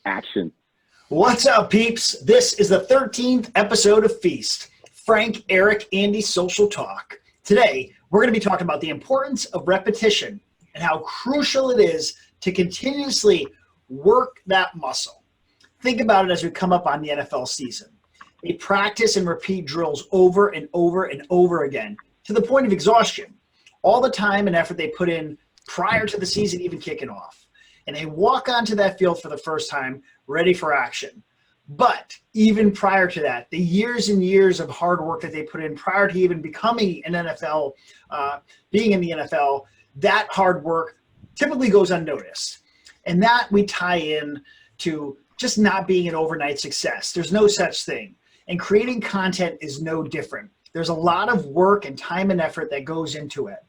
Action. What's up, peeps? This is the 13th episode of Feast, Frank, Eric, Andy Social Talk. Today, we're going to be talking about the importance of repetition and how crucial it is to continuously work that muscle. Think about it as we come up on the NFL season. They practice and repeat drills over and over and over again to the point of exhaustion. All the time and effort they put in prior to the season even kicking off. And they walk onto that field for the first time ready for action. But even prior to that, the years and years of hard work that they put in prior to even becoming an NFL, being in the NFL, that hard work typically goes unnoticed. And that we tie in to just not being an overnight success. There's no such thing. And creating content is no different. There's a lot of work and time and effort that goes into it.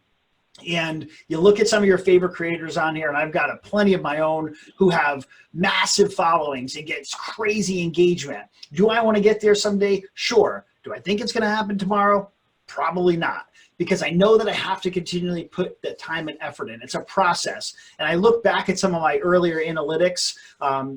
And you look at some of your favorite creators on here, and I've got plenty of my own who have massive followings and gets crazy engagement. Do I want to get there someday? Sure. Do I think it's going to happen tomorrow? Probably not, because I know that I have to continually put the time and effort in. It's a process. And I look back at some of my earlier analytics.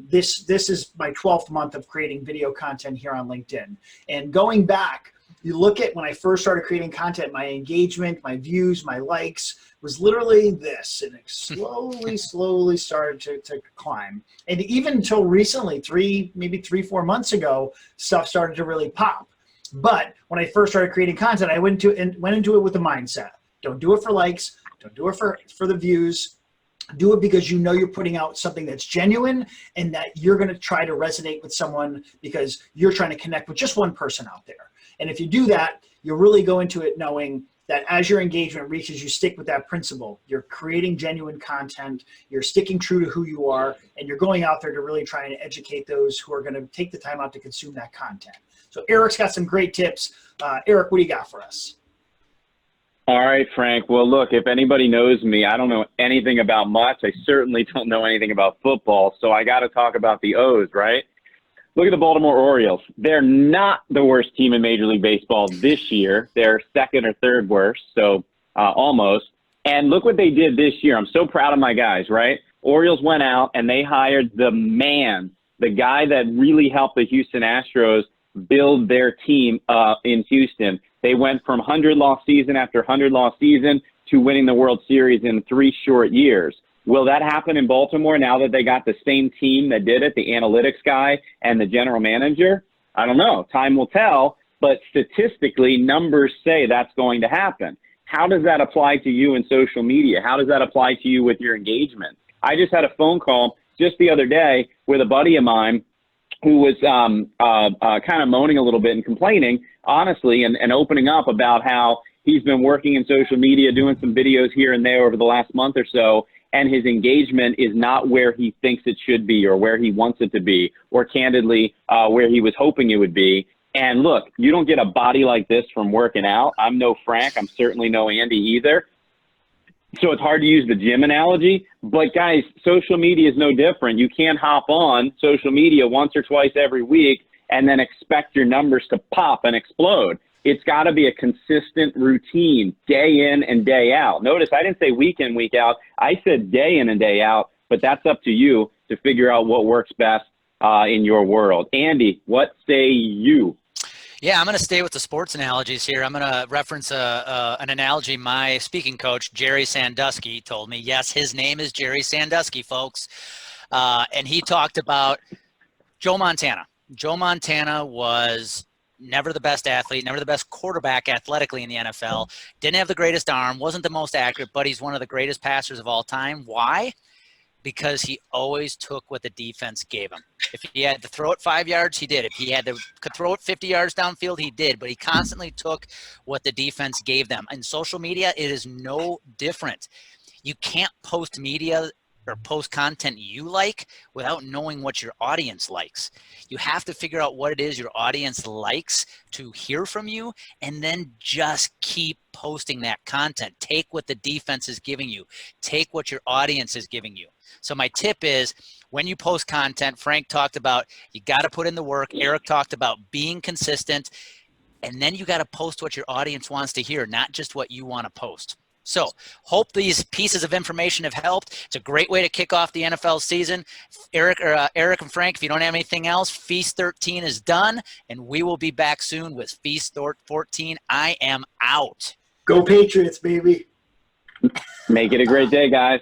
This is my 12th month of creating video content here on LinkedIn. And going back, you look at when I first started creating content, my engagement, my views, my likes was literally this, and it slowly started to climb. And even until recently, maybe 3-4 months ago, stuff started to really pop. But when I first started creating content, I went into it with the mindset. Don't do it for likes. Don't do it for the views. Do it because you know you're putting out something that's genuine and that you're going to try to resonate with someone because you're trying to connect with just one person out there. And if you do that, you'll really go into it knowing that as your engagement reaches, you stick with that principle. You're creating genuine content, you're sticking true to who you are, and you're going out there to really try and educate those who are going to take the time out to consume that content. So Eric's got some great tips. Eric, what do you got for us? All right, Frank. Well, look, if anybody knows me, I don't know anything about much. I certainly don't know anything about football, so I got to talk about the O's, right? Look at the Baltimore Orioles. They're not the worst team in Major League Baseball this year. They're second or third worst, so almost. And look what they did this year. I'm so proud of my guys, right? Orioles went out and they hired the man, the guy that really helped the Houston Astros build their team in Houston. They went from 100-loss season after 100-loss season to winning the World Series in 3 short years. Will that happen in Baltimore now that they got the same team that did it, the analytics guy and the general manager? I don't know. Time will tell. But statistically, numbers say that's going to happen. How does that apply to you in social media? How does that apply to you with your engagement? I just had a phone call just the other day with a buddy of mine who was kind of moaning a little bit and complaining, honestly, and opening up about how he's been working in social media, doing some videos here and there over the last month or so, and his engagement is not where he thinks it should be or where he wants it to be or candidly where he was hoping it would be. And look, you don't get a body like this from working out. I'm no Frank. I'm certainly no Andy either. So it's hard to use the gym analogy. But, guys, social media is no different. You can't hop on social media once or twice every week and then expect your numbers to pop and explode. It's got to be a consistent routine day in and day out. Notice I didn't say week in, week out. I said day in and day out, but that's up to you to figure out what works best in your world. Andy, what say you? Yeah, I'm going to stay with the sports analogies here. I'm going to reference an analogy my speaking coach, Jerry Sandusky, told me. Yes, his name is Jerry Sandusky, folks. And he talked about Joe Montana. Joe Montana was never the best athlete, never the best quarterback athletically in the NFL, didn't have the greatest arm, wasn't the most accurate, but he's one of the greatest passers of all time. Why? Because he always took what the defense gave him. If he had to throw it 5 yards, he did. If he had to throw it 50 yards downfield, he did. But he constantly took what the defense gave them. In social media, it is no different. You can't post media or post content you like without knowing what your audience likes. You have to figure out what it is your audience likes to hear from you, and then just keep posting that content. Take what the defense is giving you. Take what your audience is giving you. So my tip is, when you post content, Frank talked about you got to put in the work. Eric talked about being consistent. And then you got to post what your audience wants to hear, not just what you want to post. So hope these pieces of information have helped. It's a great way to kick off the NFL season. Eric and Frank, if you don't have anything else, Feast 13 is done, and we will be back soon with Feast 14. I am out. Go Patriots, baby. Make it a great day, guys.